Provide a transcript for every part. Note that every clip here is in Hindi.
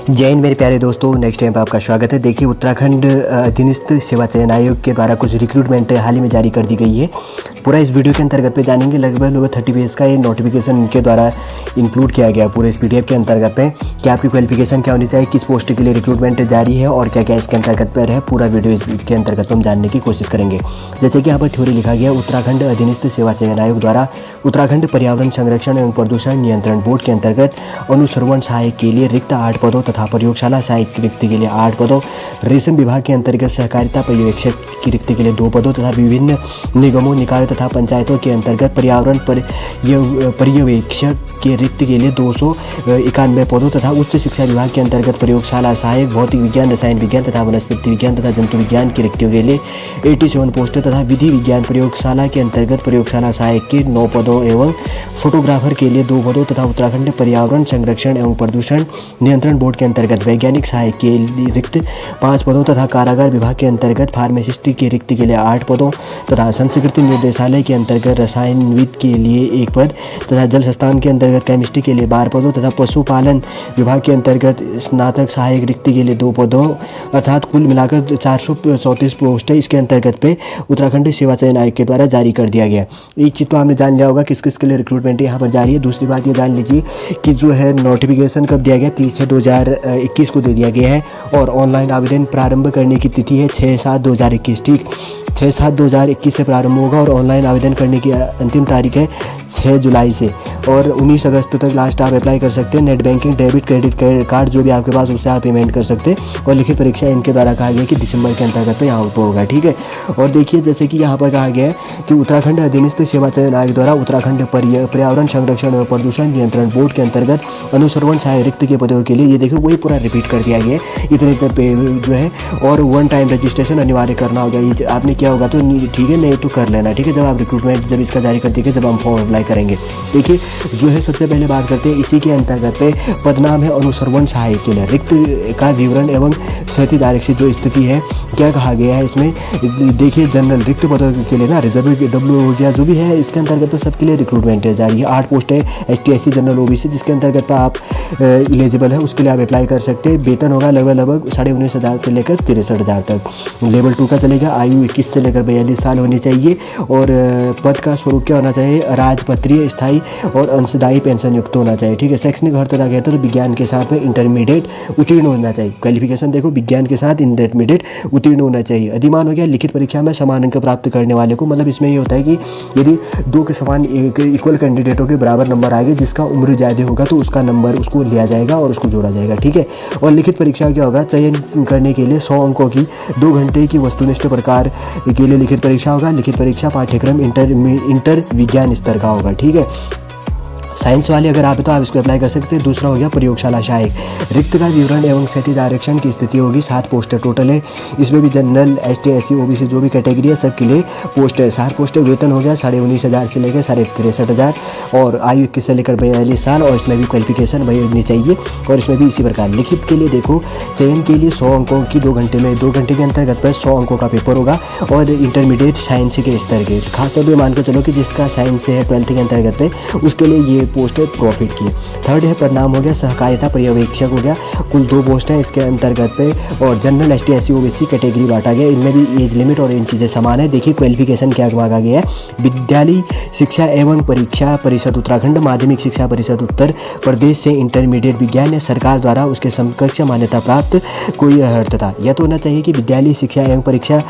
जय हिंद मेरे प्यारे दोस्तों, नेक्स्ट टाइम पर आपका स्वागत है। देखिए, उत्तराखंड अधीनस्थ सेवा चयन आयोग के द्वारा कुछ रिक्रूटमेंट हाल ही में जारी कर दी गई है। पूरा इस वीडियो के अंतर्गत पे जानेंगे। लगभग 30 पेज का ये नोटिफिकेशन इनके द्वारा इंक्लूड किया गया पूरे इस PDF के अंतर्गत पे कि आपकी क्वालिफिकेशन क्या होनी चाहिए, किस पोस्ट के लिए रिक्रूटमेंट जारी है और क्या क्या इसके अंतर्गत पर है। पूरा वीडियो इसके अंतर्गत हम जानने की कोशिश करेंगे। जैसे कि यहाँ पर थ्योरी लिखा गया, उत्तराखंड अधीनस्थ सेवा चयन आयोग द्वारा उत्तराखंड पर्यावरण संरक्षण एवं प्रदूषण नियंत्रण बोर्ड के अंतर्गत अनुश्रवण सहायक के लिए रिक्त 8 पदों तथा प्रयोगशाला सहायक की रिक्ति के लिए 8 पदों, रेशम विभाग के अंतर्गत सहकारिता पर्यवेक्षक की रिक्ति के लिए 2 पदों तथा विभिन्न निगमों, निकायों तथा पंचायतों के अंतर्गत पर्यावरण पर्यवेक्षक के रिक्ति के लिए 291 पदों तथा उच्च शिक्षा विभाग के अंतर्गत प्रयोगशाला सहायक, भौतिक विज्ञान, रसायन विज्ञान तथा वनस्पति विज्ञान तथा जंतु विज्ञान की रिक्तियों के लिए 87 पोस्ट तथा विधि विज्ञान प्रयोगशाला के अंतर्गत प्रयोगशाला सहायक के 9 पदों एवं फोटोग्राफर के लिए 2 पदों तथा उत्तराखंड पर्यावरण संरक्षण एवं प्रदूषण नियंत्रण बोर्ड के अंतर्गत वैज्ञानिक सहायक के लिए रिक्त 5 पदों तथा कारागार विभाग के अंतर्गत फार्मासिस्ट की रिक्ति के लिए 8 पदों तथा संस्कृति निर्देशालय के अंतर्गत रसायनविद के लिए 1 पद तथा जल संस्थान के अंतर्गत केमिस्ट्री के लिए 12 पदों तथा पशुपालन विभाग के अंतर्गत स्नातक सहायक रिक्ति के लिए 2 पदों अर्थात कुल मिलाकर 434 पोस्ट है। इसके अंतर्गत पे उत्तराखंड सेवा चयन आयोग के द्वारा जारी कर दिया गया। एक चीज़ तो आपने जान लिया होगा किस किस के लिए रिक्रूटमेंट यहाँ पर जारी है। दूसरी बात ये जान लीजिए कि जो है नोटिफिकेशन कब दिया गया, 30/6/2021 को दे दिया गया है और ऑनलाइन आवेदन प्रारंभ करने की तिथि है 6/7/2021। ठीक, 6/7/2021 से प्रारंभ होगा और ऑनलाइन आवेदन करने की अंतिम तारीख है 6 जुलाई से और 19 अगस्त तक लास्ट आप अप्लाई कर सकते हैं। Net banking, debit, credit card जो भी आपके पास उससे आप पेमेंट कर सकते हैं और लिखित परीक्षा इनके द्वारा कहा गया कि दिसंबर के अंतर्गत पे यहाँ पर होगा। ठीक है, और देखिए जैसे कि यहाँ पर कहा गया है कि उत्तराखंड अधीनस्थ सेवा चयन आयोग द्वारा उत्तराखंड पर्यावरण संरक्षण एवं प्रदूषण नियंत्रण बोर्ड के अंतर्गत अनुश्रवण सहायक रिक्त के पदों के लिए ये देखिए वही पूरा रिपीट कर दिया गया है इतने पे जो है। और 1 टाइम रजिस्ट्रेशन अनिवार्य करना होगा। ये आपने क्या होगा तो ठीक है, नहीं तो कर लेना। ठीक है, जब आप रिक्रूटमेंट जब इसका जारी कर देंगे, जब हम फॉर्म अप्लाई करेंगे। देखिए जो है सबसे पहले बात करते हैं इसी के अंतर्गत पे पदनाम है अनुश्रवण सहायक के लिए रिक्त का विवरण एवं क्षैतिज आरक्षित जो स्थिति है क्या कहा गया है इसमें। देखिए जनरल रिक्त पदों के लिए ना रिजर्व डब्ल्यू हो गया जो भी है इसके अंतर्गत तो सबके लिए रिक्रूटमेंट है जारी है। 8 पोस्ट है ST SC जनरल OBC जिसके अंतर्गत आप एलिजिबल है उसके लिए आप अप्लाई कर सकते हैं। वेतन होगा लगभग 19,500 से लेकर 63,000 तक। लेवल 2 का चलेगा। आयु 21 से लेकर 42 साल होनी चाहिए और पद का स्वरूप क्या होना चाहिए, राजपत्रीय, स्थायी और अंशदायी पेंशन युक्त होना चाहिए। ठीक है, शैक्षणिक अर्हता कहते हैं तो विज्ञान के साथ में इंटरमीडिएट उत्तीर्ण होना चाहिए। क्वालिफिकेशन देखो विज्ञान के साथ इंटरमीडिएट उत्तीर्ण होना चाहिए। अधिमान हो गया लिखित परीक्षा में समान अंक प्राप्त करने वाले को, मतलब इसमें ये होता है कि यदि 2 के समान इक्वल कैंडिडेटों के बराबर नंबर आएंगे, जिसका उम्र ज़्यादा होगा तो उसका नंबर उसको लिया जाएगा और उसको जोड़ा जाएगा। ठीक है, और लिखित परीक्षा क्या होगा, चयन करने के लिए 100 अंकों की 2 घंटे की वस्तुनिष्ठ प्रकार के लिए लिखित परीक्षा होगा। लिखित परीक्षा पाठ्यक्रम इंटर विज्ञान स्तर का होगा। ठीक है, साइंस वाले अगर आप तो आप इसको अप्लाई कर सकते हैं। दूसरा हो गया प्रयोगशाला सहायक रिक्त का विवरण एवं क्षैतिज आरक्षण की स्थिति होगी। 7 पोस्ट टोटल है। इसमें भी जनरल ST SC OBC जो भी कैटेगरी है सबके लिए पोस्ट है। 7 पोस्ट। वेतन हो गया 19,500 से लेकर 63,000 और आयु 21 से लेकर 42 साल और इसमें भी क्वालिफिकेशन वही होनी चाहिए। और इसमें भी इसी प्रकार लिखित के लिए देखो चयन के लिए 100 अंकों की 2 घंटे में 2 घंटे के अंतर्गत पर 100 अंकों का पेपर होगा और इंटरमीडिएट साइंस के स्तर के खासतौर पर मान कर चलो कि जिसका साइंस है 12th के अंतर्गत पे उसके लिए ये पोस्ट है प्रॉफिट की। 3rd है परिणाम हो गया सहकारिता पर्यवेक्षक हो गया। कुल 2 पोस्ट है इसके अंतर्गत पे और general ST SC OBC category बांटा गया। इनमें भी एज लिमिट और इन चीज़ें समान है। देखिए क्वालिफिकेशन क्या मांगा गया है, विद्यालय शिक्षा एवं परीक्षा परिषद उत्तराखंड, माध्यमिक शिक्षा परिषद उत्तर प्रदेश से इंटरमीडिएट विज्ञान या सरकार द्वारा उसके समकक्ष मान्यता प्राप्त कोई अर्हता यह तो होना चाहिए कि विद्यालय शिक्षा एवं परीक्षा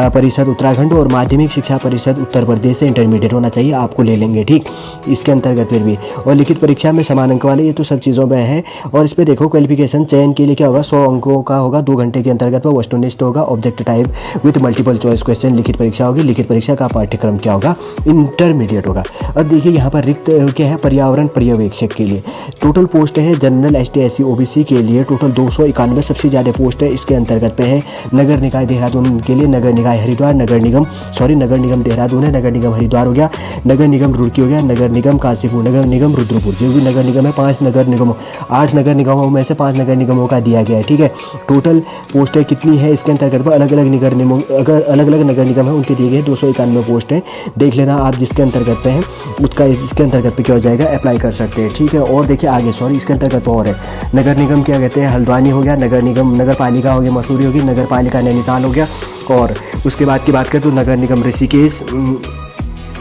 परिषद उत्तराखंड और माध्यमिक शिक्षा परिषद उत्तर प्रदेश से इंटरमीडिएट होना चाहिए, आपको ले लेंगे। ठीक, इसके अंतर्गत फिर भी और लिखित परीक्षा में समान अंक वाले, ये तो सब चीज़ों में है। और इस पर देखो क्वालिफिकेशन चयन के लिए क्या होगा, 100 अंकों का होगा, 2 घंटे के अंतर्गत वो वस्तुनिष्ठ होगा, object type with multiple choice question लिखित परीक्षा होगी। लिखित परीक्षा का पाठ्यक्रम क्या होगा, इंटरमीडिएट होगा। अब देखिए यहाँ पर रिक्त क्या है, पर्यावरण पर्यवेक्षक के लिए टोटल पोस्ट है जनरल ST SC OBC के लिए टोटल 291 सबसे ज़्यादा पोस्ट है इसके अंतर्गत पे है। नगर निकाय देहरादून के लिए नगर निकाय हरिद्वार, नगर निगम देहरादून है, नगर निगम हरिद्वार हो गया, नगर निगम रुड़की हो गया, नगर निगम काशीपुर, नगर निगम रुद्रपुर, जो भी नगर निगम है 5 नगर निगमों 8 नगर निगमों में से 5 नगर निगमों का दिया गया है। ठीक है, टोटल पोस्टें कितनी है इसके अंतर्गत अलग अलग नगर निगम, अगर अलग अलग नगर निगम है उनके दिए गए 291 पोस्ट हैं। देख लेना आप जिसके अंतर्गत पे है उसका इसके अंतर्गत पे क्या हो जाएगा, अप्लाई कर सकते हैं। ठीक है, और देखिए आगे सॉरी इसके अंतर्गत और है नगर निगम क्या कहते हैं, हल्द्वानी हो गया, नगर निगम नगर पालिका हो गया मसूरी होगी, नगर पालिका नैनीताल हो गया, और उसके बाद की बात करें तो नगर निगम ऋषिकेश,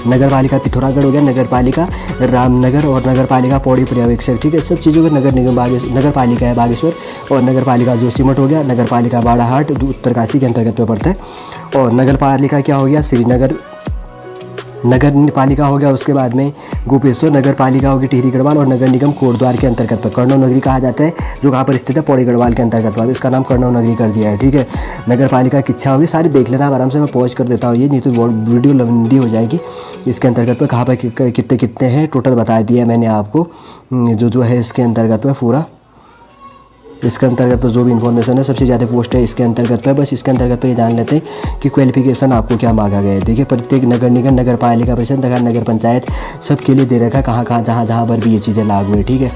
नगर पालिका पिथौरागढ़ हो गया, नगर पालिका रामनगर और नगर पालिका पौड़ी पर्यवेक्षक। ठीक है, सब चीज़ों का नगर निगम नगर पालिका है बागेश्वर, और नगर पालिका जोशीमठ हो गया, नगर पालिका बाड़ाहाट उत्तरकाशी के अंतर्गत में पड़ता है, और नगर पालिका क्या हो गया श्रीनगर, नगर पालिका हो गया उसके बाद में गोपेश्वर, नगर पालिका होगी टिहरी गढ़वाल, और नगर निगम कोटद्वार के अंतर्गत पर कर्णव नगरी कहा जाता है जो कहाँ पर स्थित है, पौड़ी गढ़वाल के अंतर्गत पर, इसका नाम कर्णव नगरी कर दिया है। ठीक है, नगर पालिका किच्छा होगी, सारी देख लेना आप आराम से, मैं पॉज कर देता हूँ ये, नहीं तो वीडियो लंबी हो जाएगी। इसके अंतर्गत पर कहाँ पर कितने कितने हैं टोटल बता दिया मैंने आपको, जो है इसके अंतर्गत पर पूरा इसके अंतर्गत पर जो भी इन्फॉर्मेशन है सबसे ज़्यादा पोस्ट है इसके अंतर्गत पर। बस इसके अंतर्गत पर ये जान लेते हैं कि क्वालिफिकेशन आपको क्या मांगा गया है। देखिए प्रत्येक नगर निगम, नगर पालिका परिषद, नगर पंचायत सबके लिए दे रखा है कहाँ कहाँ जहाँ पर भी ये चीज़ें लागू है। ठीक है,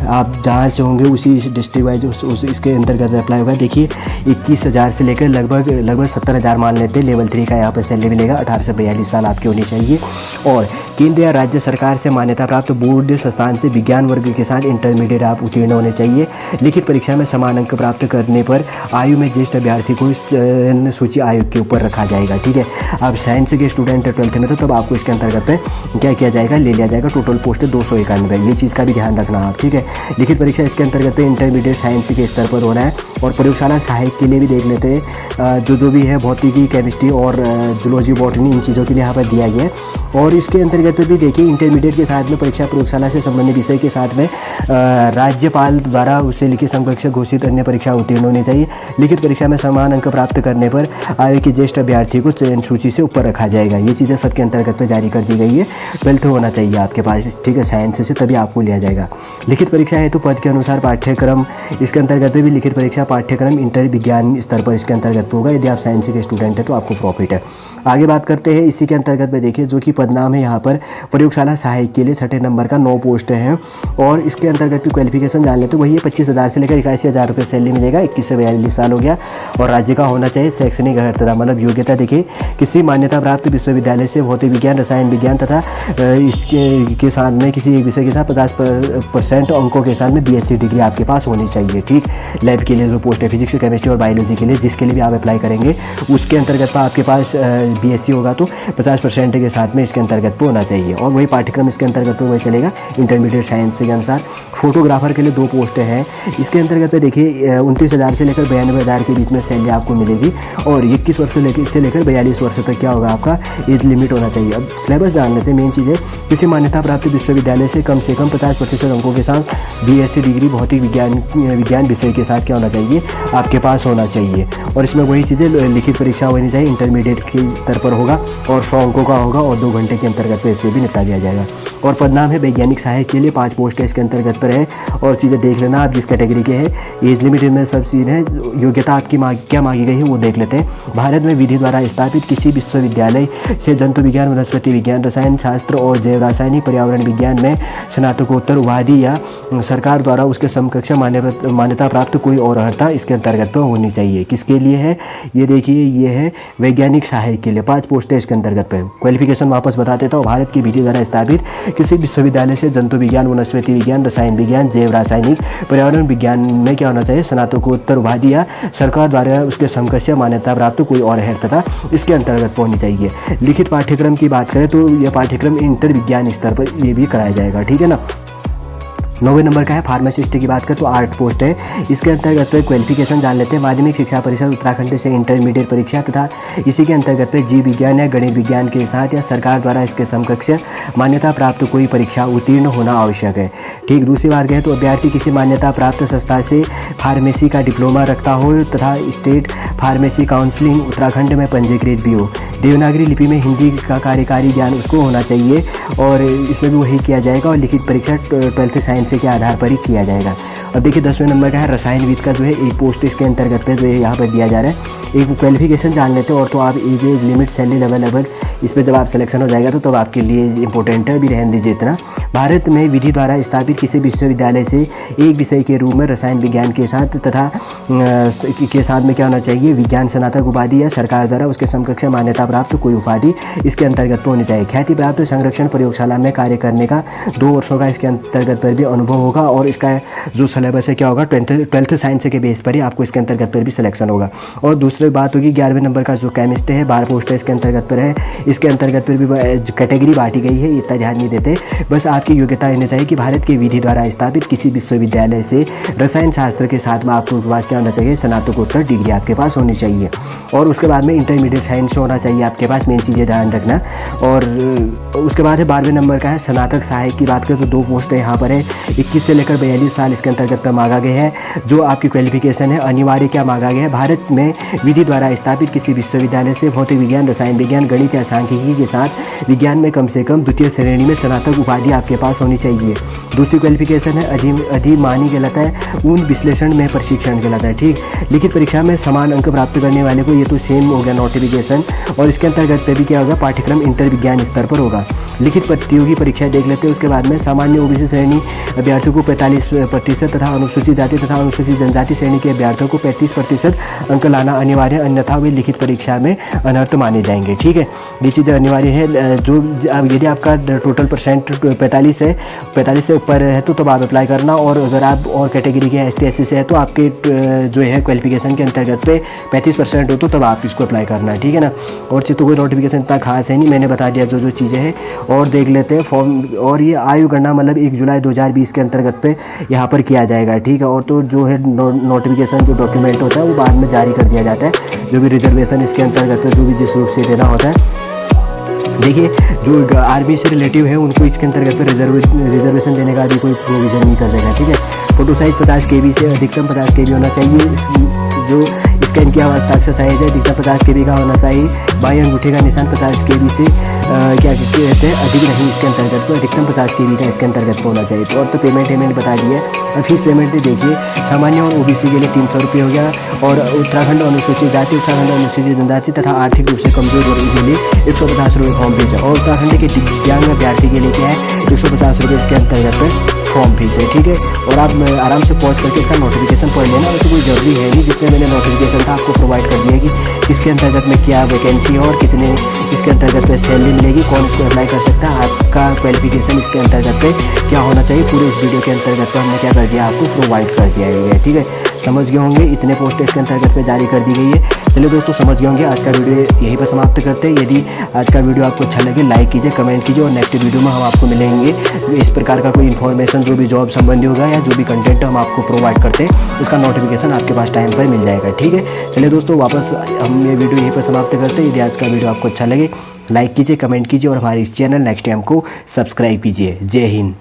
आप जहाँ से होंगे उसी डिस्ट्रिक्ट वाइज उस इसके अंतर्गत अप्लाई होगा। देखिए 21,000 से लेकर लगभग 70,000 मान लेते हैं। लेवल 3 का यहाँ पर सैलरी मिलेगा। 18 से 42 साल आपकी होनी चाहिए, और केंद्र या राज्य सरकार से मान्यता प्राप्त बोर्ड संस्थान से विज्ञान वर्ग के साथ इंटरमीडिएट आप उत्तीर्ण होने चाहिए। लिखित परीक्षा में समान अंक प्राप्त करने पर आयु में ज्येष्ठ अभ्यर्थी को इस सूची आयोग के ऊपर रखा जाएगा। ठीक है, आप साइंस के स्टूडेंट 12th में तो तब आपको इसके अंतर्गत पे क्या किया जाएगा, ले लिया जाएगा। टोटल पोस्ट 291, ये चीज़ का भी ध्यान रखना आप। ठीक है, लिखित परीक्षा इसके अंतर्गत पे इंटरमीडिएट साइंस के स्तर पर होना है, और प्रयोगशाला सहायक के लिए भी देख लेते हैं जो भी है भौतिकी, केमिस्ट्री और जूलॉजी, बॉटनी, इन चीज़ों के लिए यहाँ पर दिया गया है। और इसके अंतर्गत पे भी देखिए इंटरमीडिएट के साथ में परीक्षा प्रयोगशाला से संबंधित विषय के साथ में राज्यपाल द्वारा उसे लिखित समकक्ष घोषित अन्य परीक्षा उत्तीर्ण होनी चाहिए। लिखित परीक्षा में समान अंक प्राप्त करने पर आयोग के ज्येष्ठ अभ्यर्थी को चयन सूची से ऊपर रखा जाएगा। ये चीज़ें सबके अंतर्गत पे जारी कर दी गई है। 12th होना चाहिए आपके पास, ठीक है, साइंस से, तभी आपको लिया जाएगा। लिखित परीक्षा है तो पद के अनुसार पाठ्यक्रम इसके अंतर्गत पे भी लिखित परीक्षा पाठ्यक्रम इंटर विज्ञान स्तर पर इसके अंतर्गत होगा। यदि आप साइंस के स्टूडेंट हैं तो आपको प्रॉफिट है। आगे बात करते हैं इसी के अंतर्गत में, देखिए जो कि पदनाम है यहाँ पर प्रयोगशाला सहायक के लिए 6ठे नंबर का 9 पोस्ट हैं, और इसके अंतर्गत भी क्वालिफिकेशन जान लेते, वही 25,000 से लेकर 81,000 रुपये सैलरी मिलेगा। 21 से 42 साल हो गया, और राज्य का होना चाहिए शैक्षणिक अर्हता, मतलब योग्यता। देखिए किसी मान्यता प्राप्त विश्वविद्यालय से भौतिक विज्ञान, रसायन विज्ञान तथा इसके साथ में किसी एक विषय के साथ 50% अंकों के साथ में BSc डिग्री आपके पास होनी चाहिए। ठीक, लैब के लिए जो पोस्ट है फिजिक्स, केमिस्ट्री और बायोलॉजी के लिए, जिसके लिए भी आप अप्लाई करेंगे उसके अंतर्गत पर आपके पास BSc होगा तो 50% के साथ में इसके अंतर्गत पर होना चाहिए। और वही पाठ्यक्रम इसके अंतर्गत पे वही चलेगा इंटरमीडिएट साइंस के अनुसार। फोटोग्राफर के लिए 2 पोस्टें हैं इसके अंतर्गत पे। देखिए 29,000 से लेकर 92,000 के बीच में सैलरी आपको मिलेगी, और 21 वर्ष से लेकर 42 वर्ष तक क्या होगा आपका एज लिमिट होना चाहिए। अब सिलेबस जान लेते हैं। मेन चीज़ है किसी मान्यता प्राप्त विश्वविद्यालय से कम 50% अंकों के साथ BSc डिग्री भौतिक विज्ञान विषय के साथ क्या होना चाहिए, आपके पास होना चाहिए। और इसमें वही चीज़ें लिखित परीक्षा होनी चाहिए, इंटरमीडिएट के स्तर पर होगा, और 100 अंकों का होगा, और 2 घंटे के अंतर्गत पे इसमें भी निपटा दिया जाएगा। और पदनाम है वैज्ञानिक सहायक के लिए 5 पोस्ट इसके अंतर्गत पर है, और चीज़ें देख लेना आप जिस कैटेगरी के हैं। एज लिमिट में सब सीन है, योग्यता आपकी क्या मांगी गई है वो देख लेते हैं। भारत में विधि द्वारा स्थापित किसी विश्वविद्यालय से जंतु विज्ञान, वनस्पति विज्ञान, रसायन शास्त्र और जैव रासायनिक पर्यावरण विज्ञान में स्नातकोत्तर उपाधि या सरकार द्वारा उसके समकक्ष मान्यता प्राप्त कोई और अर्हता इसके अंतर्गत पर होनी चाहिए। किसके लिए है ये देखिए, ये है वैज्ञानिक सहायक के लिए 5 पोस्ट इसके अंतर्गत पर। क्वालिफिकेशन वापस बता देता हूँ। भारत की विधि द्वारा स्थापित किसी विश्वविद्यालय से जंतु विज्ञान, वनस्पति विज्ञान, रसायन विज्ञान, जैव रासायनिक पर्यावरण विज्ञान में क्या होना चाहिए, स्नातकोत्तर उपाधि या सरकार द्वारा उसके समकक्ष मान्यता प्राप्त कोई और अर्हता इसके अंतर्गत होनी चाहिए। लिखित पाठ्यक्रम की बात करें तो यह पाठ्यक्रम इंटर विज्ञान स्तर पर ये भी कराया जाएगा। ठीक है ना। 9वें नंबर का है फार्मासिस्ट की बात करें तो 8 पोस्ट है इसके अंतर्गत पे। क्वालिफिकेशन जान लेते हैं। माध्यमिक शिक्षा परिषद उत्तराखंड से इंटरमीडिएट परीक्षा तथा इसी के अंतर्गत पे जीव विज्ञान या गणित विज्ञान के साथ या सरकार द्वारा इसके समकक्ष मान्यता प्राप्त कोई परीक्षा उत्तीर्ण होना आवश्यक है। ठीक, दूसरी बात कहें तो अभ्यर्थी किसी मान्यता प्राप्त संस्था से फार्मेसी का डिप्लोमा रखता हो तथा स्टेट फार्मेसी काउंसिलिंग उत्तराखंड में पंजीकृत भी हो। देवनागरी लिपि में हिंदी का कार्यकारी ज्ञान उसको होना चाहिए, और इसमें भी वही किया जाएगा। और लिखित परीक्षा 12th साइंस वैकेंसी के आधार पर ही किया जाएगा। अब देखिए 10वें नंबर का है रसायनविद का जो है एक पोस्ट इसके अंतर्गत पे जो है यहाँ पर दिया जा रहा है। एक क्वालिफिकेशन जान लेते हैं और तो आप एज लिमिट सैलरी लेवल इस पर जब आप सिलेक्शन हो जाएगा तो तब आपके लिए इंपॉर्टेंट है, अभी रहने दीजिए इतना। भारत में विधि द्वारा स्थापित किसी विश्वविद्यालय से एक विषय के रूप में रसायन विज्ञान के साथ तथा के साथ में क्या होना चाहिए, विज्ञान स्नातक उपाधि या सरकार द्वारा उसके समकक्ष मान्यता प्राप्त कोई उपाधि इसके अंतर्गत पर होनी चाहिए। ख्याति प्राप्त संरक्षण प्रयोगशाला में कार्य करने का 2 वर्षों का इसके अंतर्गत पर भी अनुभव होगा और इसका जो सिलेबस है क्या होगा, 12th साइंस के बेस पर ही आपको इसके अंतर्गत पर भी सिलेक्शन होगा। और दूसरी बात होगी 11वें नंबर का जो केमिस्ट है 12 पोस्ट है इसके अंतर्गत पर है। इसके अंतर्गत पर भी कैटेगरी बांटी गई है, इतना ध्यान नहीं देते। बस आपकी योग्यता होनी चाहिए कि भारत की विधि द्वारा स्थापित किसी विश्वविद्यालय से रसायन शास्त्र के साथ में आपके पास क्या होना चाहिए, स्नातकोत्तर डिग्री आपके पास होनी चाहिए। और उसके बाद में इंटरमीडिएट साइंस होना चाहिए आपके पास, मेन चीज़ें ध्यान रखना। और उसके बाद है 12वें नंबर का है स्नातक सहायक की बात करें तो 2 पोस्ट है यहाँ पर है। 21 से लेकर 42 साल इसके अंतर्गत पर मांगा गया है। जो आपकी क्वालिफिकेशन है अनिवार्य क्या मांगा गया है, भारत में विधि द्वारा स्थापित किसी विश्वविद्यालय से भौतिक विज्ञान, रसायन विज्ञान, गणित या सांख्यिकी के साथ विज्ञान में कम से कम द्वितीय श्रेणी में स्नातक उपाधि आपके पास होनी चाहिए। दूसरी क्वालिफिकेशन है अधिमानी कहलाता है, उन विश्लेषण में प्रशिक्षण कहलाता है। ठीक, लिखित परीक्षा में समान अंक प्राप्त करने वाले को, ये तो सेम हो गया नोटिफिकेशन। और इसके अंतर्गत पे भी क्या होगा, पाठ्यक्रम इंटर विज्ञान स्तर पर होगा। लिखित प्रतियोगी परीक्षा देख लेते हैं। उसके बाद में सामान्य ओबीसी श्रेणी अभ्यर्थियों को 45% तथा अनुसूचित जाति तथा अनुसूचित जनजाति श्रेणी के अभ्यर्थियों को 35% अंक लाना अनिवार्य है, अन्यथा वे लिखित परीक्षा में अनर्थ माने जाएंगे। ठीक है, ये चीज़ अनिवार्य है। जो यदि आपका टोटल परसेंट 45 है, 45 से ऊपर है तो तब आप अप्लाई करना। और अगर आप और कैटेगरी के ST SC से है तो आपके जो है क्वालिफिकेशन के अंतर्गत पे 35% हो तो तब आप इसको अप्लाई करना है। ठीक है ना। और तो कोई नोटिफिकेशन इतना खास है नहीं, मैंने बता दिया जो चीज़ें हैं। और देख लेते हैं फॉर्म। और ये आयु गणना मतलब 1 जुलाई 2020 के अंतर्गत पे यहाँ पर किया जाएगा। ठीक है। और तो जो है नोटिफिकेशन जो डॉक्यूमेंट होता है वो बाद में जारी कर दिया जाता है। जो भी रिजर्वेशन इसके अंतर्गत जो भी जिस रूप से देना होता है, देखिए जो आर्मी से रिलेटिव है उनको इसके अंतर्गत पे रिजर्वेशन देने का भी कोई प्रोविज़न नहीं कर देगा। ठीक है। फोटो साइज़ 50 KB से अधिकतम 50 KB होना चाहिए। जो स्कैन किया हुआ हस्ताक्षर साइज़ है अधिकतम 50 KB का होना चाहिए। बाई अंगूठे का निशान 50 KB से क्या कहते हैं अधिक नहीं इसके अंतर्गत पर, अधिकतम 50 KB का इसके अंतर्गत होना चाहिए। तो और तो पेमेंट है मैंने बता दिया है। फीस पेमेंट देखिए सामान्य और OBC के लिए 300 रुपये हो गया। और उत्तराखंड अनुसूचित जाति, उत्तराखंड अनुसूचित जनजाति तथा आर्थिक रूप से कमजोर वर्ग के लिए 150 रुपये फॉर्म फीस है। और उत्तराखंड के दिव्यांग अभ्यर्थी के लिए क्या है 150 रुपये इसके अंतर्गत पर फॉर्म फीस है। ठीक है। और आप आराम से पॉज करके इसका नोटिफिकेशन पढ़ लेना। वैसे कोई ज़रूरी है नहीं, जितने मैंने नोटिफिकेशन था आपको प्रोवाइड कर दिया कि इसके अंतर्गत में क्या वैकेंसी है और कितने इसके अंतर्गत में सैलरी मिलेगी, कौन इसको अप्लाई कर सकता है, आपका क्वालिफिकेशन इसके अंतर्गत पे क्या होना चाहिए, पूरे इस वीडियो के अंतर्गत पर हमने क्या कर दिया आपको प्रोवाइड कर दिया गया है। ठीक है, समझ गए होंगे। इतने पोस्ट इसके अंतर्गत पे जारी कर दी गई है। चलिए दोस्तों समझ गए होंगे। आज का वीडियो यहीं पर समाप्त करते हैं। यदि आज का वीडियो आपको अच्छा लगे लाइक कीजिए, कमेंट कीजिए। और नेक्स्ट वीडियो में हम आपको मिलेंगे इस प्रकार का कोई इन्फॉर्मेशन जो भी जॉब संबंधी होगा या जो भी कंटेंट हम आपको प्रोवाइड करते हैं उसका नोटिफिकेशन आपके पास टाइम पर मिल जाएगा। ठीक है। चलिए दोस्तों वापस हम ये वीडियो यहीं पर समाप्त करते हैं। यदि आज का वीडियो आपको अच्छा लगे लाइक कीजिए, कमेंट कीजिए और हमारे इस चैनल नेक्स्ट टाइम को सब्सक्राइब कीजिए। जय हिंद।